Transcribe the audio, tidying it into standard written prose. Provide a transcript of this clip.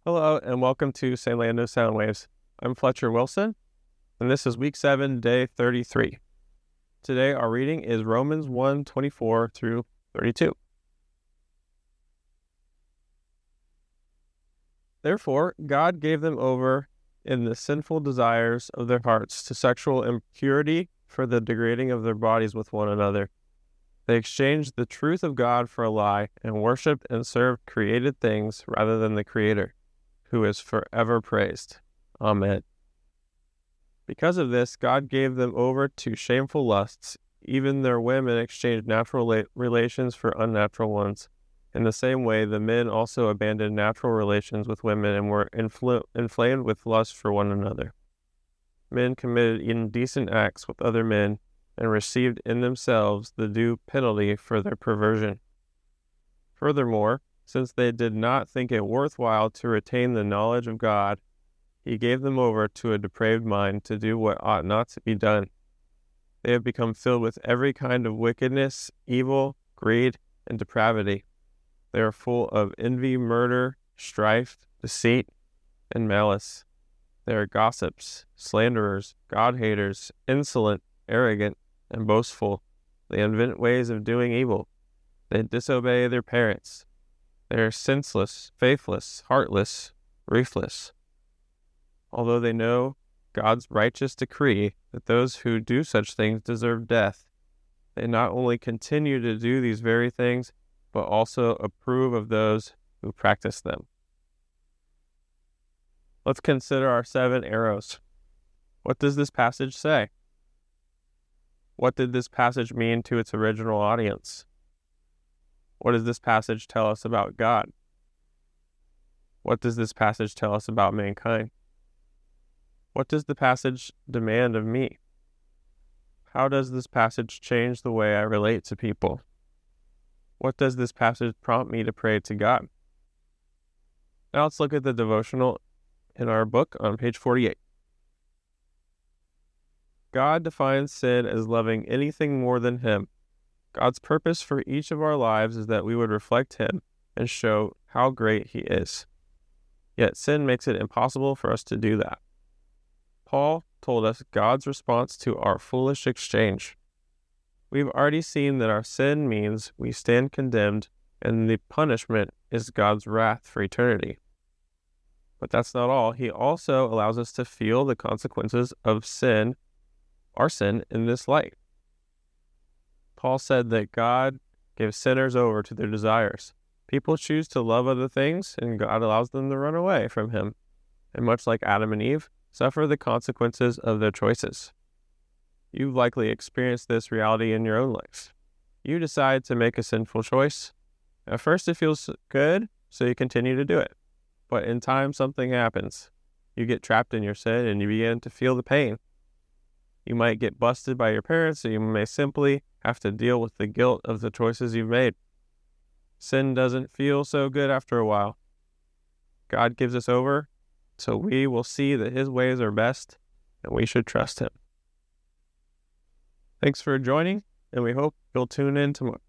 Hello, and welcome to San Lando Sound Waves. I'm Fletcher Wilson, and this is Week 7, Day 33. Today, our reading is Romans 1:24 through 32. Therefore, God gave them over in the sinful desires of their hearts to sexual impurity for the degrading of their bodies with one another. They exchanged the truth of God for a lie and worshipped and served created things rather than the Creator, who is forever praised. Amen. Because of this, God gave them over to shameful lusts. Even their women exchanged natural relations for unnatural ones. In the same way, the men also abandoned natural relations with women and were inflamed with lust for one another. Men committed indecent acts with other men and received in themselves the due penalty for their perversion. Furthermore, since they did not think it worthwhile to retain the knowledge of God, he gave them over to a depraved mind to do what ought not to be done. They have become filled with every kind of wickedness, evil, greed, and depravity. They are full of envy, murder, strife, deceit, and malice. They are gossips, slanderers, God-haters, insolent, arrogant, and boastful. They invent ways of doing evil. They disobey their parents. They are senseless, faithless, heartless, ruthless. Although they know God's righteous decree that those who do such things deserve death, they not only continue to do these very things, but also approve of those who practice them. Let's consider our 7 arrows. What does this passage say? What did this passage mean to its original audience? What does this passage tell us about God? What does this passage tell us about mankind? What does the passage demand of me? How does this passage change the way I relate to people? What does this passage prompt me to pray to God? Now let's look at the devotional in our book on page 48. God defines sin as loving anything more than Him. God's purpose for each of our lives is that we would reflect Him and show how great He is. Yet sin makes it impossible for us to do that. Paul told us God's response to our foolish exchange. We've already seen that our sin means we stand condemned, and the punishment is God's wrath for eternity. But that's not all. He also allows us to feel the consequences of sin, our sin, in this light. Paul said that God gives sinners over to their desires. People choose to love other things, and God allows them to run away from Him, and much like Adam and Eve, suffer the consequences of their choices. You've likely experienced this reality in your own life. You decide to make a sinful choice. At first it feels good, so you continue to do it. But in time, something happens. You get trapped in your sin, and you begin to feel the pain. You might get busted by your parents, or you may simply have to deal with the guilt of the choices you've made. Sin doesn't feel so good after a while. God gives us over, so we will see that His ways are best, and we should trust Him. Thanks for joining, and we hope you'll tune in tomorrow.